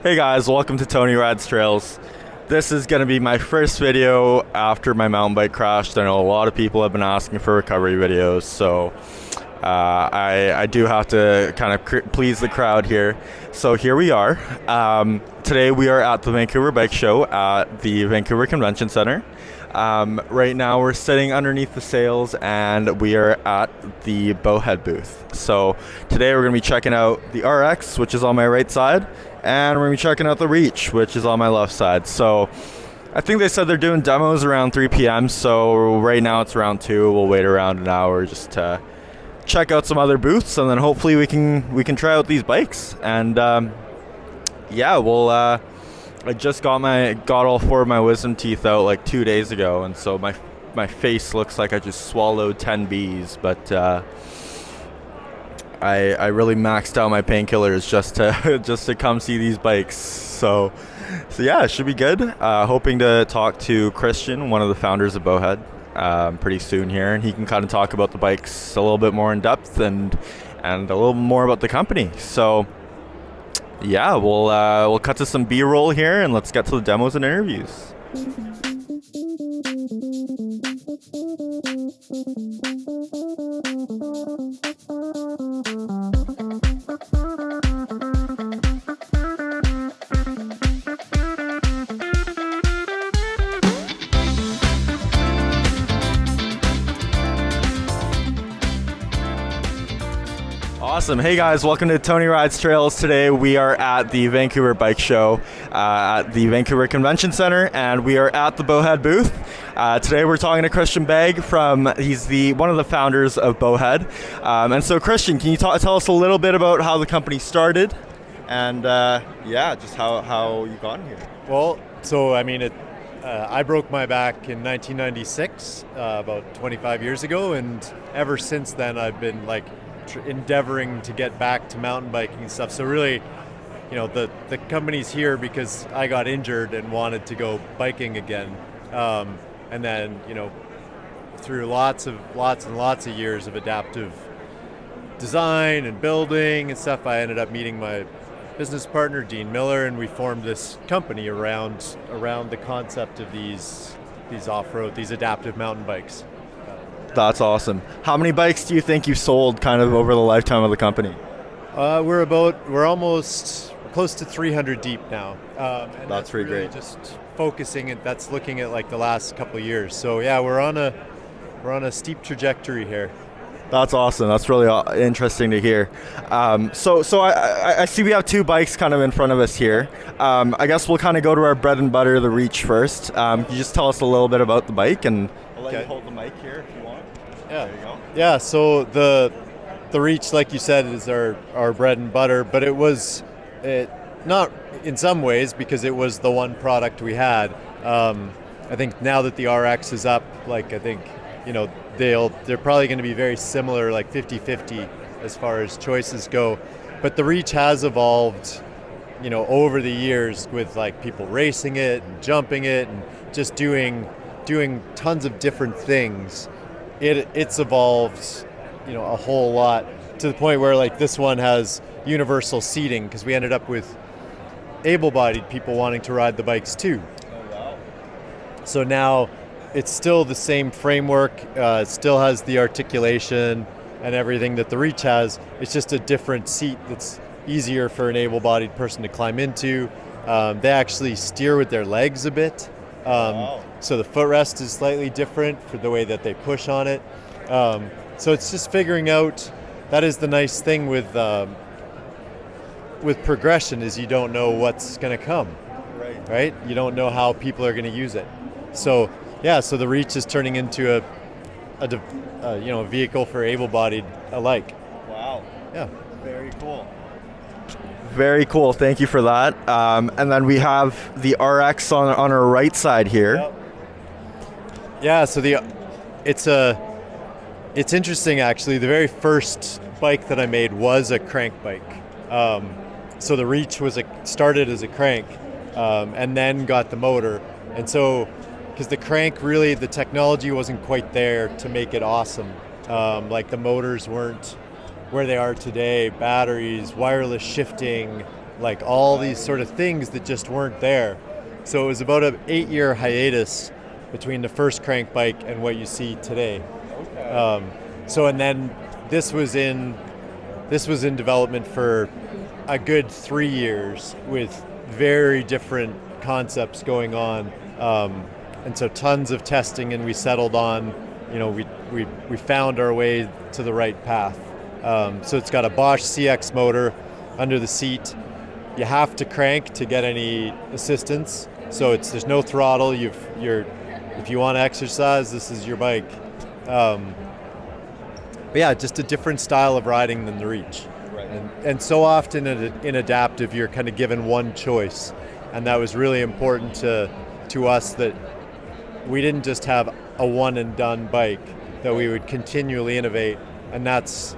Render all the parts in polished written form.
Hey guys, welcome to Tony Rides Trails. This is going to be my first video after my mountain bike crashed. I know a lot of people have been asking for recovery videos, so I do have to kind of please the crowd here. So here we are. Today we are at the Vancouver Bike Show at the Vancouver Convention Centre. Right now we're sitting underneath the sails and we are at the Bowhead booth. So today we're going to be checking out the RX, which is on my right side, and we're going to be checking out the Reach, which is on my left side. So I think they said they're doing demos around 3 p.m. So right now it's around 2. We'll wait around an hour just to check out some other booths, and then hopefully we can try out these bikes. And I just got all 4 of my wisdom teeth out like 2 days ago, and so my face looks like I just swallowed 10 bees. But I really maxed out my painkillers just to come see these bikes. So yeah, it should be good. Hoping to talk to Christian, one of the founders of Bowhead, pretty soon here, and he can kind of talk about the bikes a little bit more in depth and a little more about the company. So yeah, we'll cut to some B-roll here, and let's get to the demos and interviews. Awesome. Hey guys, welcome to Tony Rides Trails. Today we are at the Vancouver Bike Show at the Vancouver Convention Centre, and we are at the Bowhead booth. Today we're talking to Christian Bagg he's one of the founders of Bowhead. And so Christian, can you tell us a little bit about how the company started and just how you got in here? Well, so I mean, I broke my back in 1996, about 25 years ago, and ever since then I've been endeavoring to get back to mountain biking and stuff. So really, the company's here because I got injured and wanted to go biking again. And then, through lots and lots of years of adaptive design and building and stuff, I ended up meeting my business partner, Dean Miller, and we formed this company around the concept of these off-road, these adaptive mountain bikes. That's awesome. How many bikes do you think you've sold kind of over the lifetime of the company? We're almost close to 300 deep now. And that's pretty really great. Just focusing, that's looking at like the last couple of years. So yeah, we're on a steep trajectory here. That's awesome. That's really interesting to hear. So I see we have 2 bikes kind of in front of us here. I guess we'll kind of go to our bread and butter, the Reach first. Can you just tell us a little bit about the bike, and I'll let you hold the mic here if you want. Yeah. There you go. Yeah. So the Reach, like you said, is our bread and butter, but it not in some ways because it was the one product we had. I think now that the RX is up, I think they're probably going to be very similar, like 50-50 as far as choices go. But the Reach has evolved, over the years with people racing it and jumping it and just doing tons of different things. It's evolved, a whole lot to the point where this one has universal seating because we ended up with able-bodied people wanting to ride the bikes too. Oh wow! So now it's still the same framework. It still has the articulation and everything that the Reach has. It's just a different seat that's easier for an able-bodied person to climb into. They actually steer with their legs a bit. Wow. So the footrest is slightly different for the way that they push on it. So it's just figuring out. That is the nice thing with progression is you don't know what's going to come. Right? You don't know how people are going to use it. So yeah, so the Reach is turning into a vehicle for able-bodied alike. Wow. Yeah. Very cool. Very cool. Thank you for that. And then we have the RX on our right side here. Yep. Yeah. So it's interesting actually. The very first bike that I made was a crank bike. So the Reach started as a crank, and then got the motor. And so, because the crank really, the technology wasn't quite there to make it awesome. The motors weren't where they are today, batteries, wireless shifting, like all these sort of things that just weren't there. So it was about an 8-year hiatus between the first crank bike and what you see today. Okay. And then this was in development for a good 3 years with very different concepts going on, and so tons of testing, and we settled on, we found our way to the right path. So it's got a Bosch CX motor under the seat. You have to crank to get any assistance, so there's no throttle. If you want to exercise, this is your bike. But yeah, just a different style of riding than the Reach. Right. And so often in adaptive, you're kind of given one choice, and that was really important to us, that we didn't just have a one and done bike, that we would continually innovate, and that's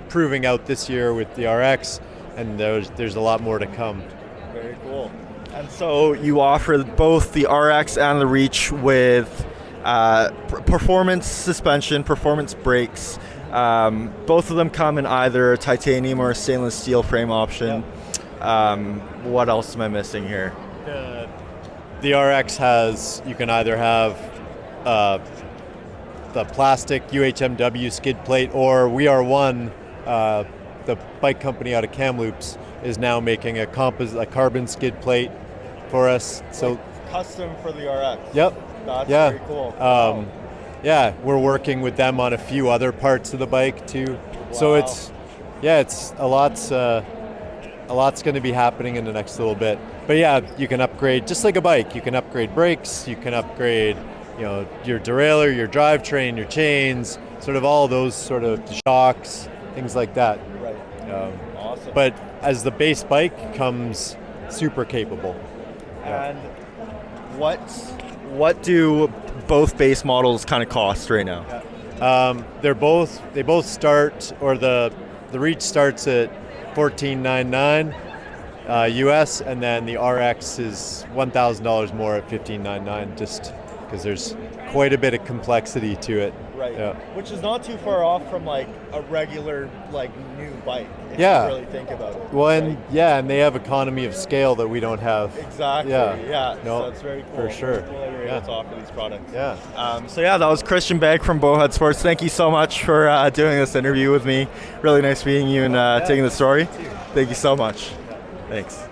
proving out this year with the RX, and there's a lot more to come. Very cool. And so you offer both the RX and the Reach with performance suspension, performance brakes. Both of them come in either a titanium or a stainless steel frame option. Yeah. What else am I missing here? The RX you can either have the plastic UHMW skid plate, or We Are One, the bike company out of Kamloops, is now making a carbon skid plate for us. So custom for the RX. Yep. That's very cool. Yeah, we're working with them on a few other parts of the bike too. Wow. So it's a lot's going to be happening in the next little bit. But yeah, you can upgrade just like a bike. You can upgrade brakes. You can upgrade, your derailleur, your drivetrain, your chains, sort of all those sort of shocks, things like that. Right. Awesome. But as the base bike comes super capable. And what do both base models kind of cost right now? They both start, or the Reach starts at $14,999 US, and then the RX is $1,000 more at $15,999, just because there's quite a bit of complexity to it. Right. Yeah. Which is not too far off from like a regular new bike, if Yeah. you really think about it. Well, right? and they have economy of scale that we don't have. Exactly. Yeah. No, so it's very cool. for sure. Very cool that you're able to offer these products. Yeah. So that was Christian Bagg from Bowhead Sports. Thank you so much for doing this interview with me. Really nice meeting you and taking the story. Thank you so much. Thanks.